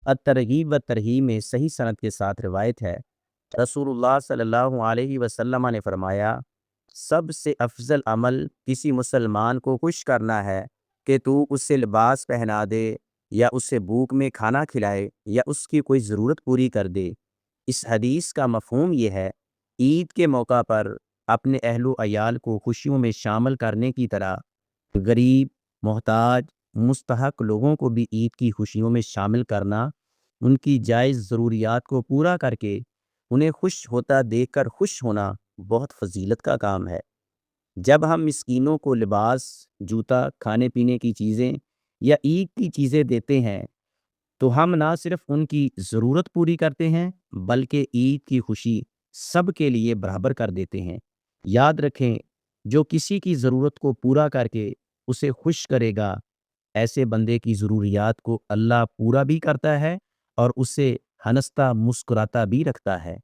الترغیب و ترہیب میں صحیح سند کے ساتھ روایت ہے، رسول اللہ صلی اللہ علیہ وسلم نے فرمایا، سب سے افضل عمل کسی مسلمان کو خوش کرنا ہے کہ تو اسے لباس پہنا دے، یا اسے بھوک میں کھانا کھلائے، یا اس کی کوئی ضرورت پوری کر دے۔ اس حدیث کا مفہوم یہ ہے، عید کے موقع پر اپنے اہل و عیال کو خوشیوں میں شامل کرنے کی طرح غریب، محتاج، مستحق لوگوں کو بھی عید کی خوشیوں میں شامل کرنا، ان کی جائز ضروریات کو پورا کر کے انہیں خوش ہوتا دیکھ کر خوش ہونا بہت فضیلت کا کام ہے۔ جب ہم مسکینوں کو لباس، جوتا، کھانے پینے کی چیزیں یا عید کی چیزیں دیتے ہیں تو ہم نہ صرف ان کی ضرورت پوری کرتے ہیں بلکہ عید کی خوشی سب کے لیے برابر کر دیتے ہیں۔ یاد رکھیں، جو کسی کی ضرورت کو پورا کر کے اسے خوش کرے گا، ایسے بندے کی ضروریات کو اللہ پورا بھی کرتا ہے اور اسے ہنستا مسکراتا بھی رکھتا ہے۔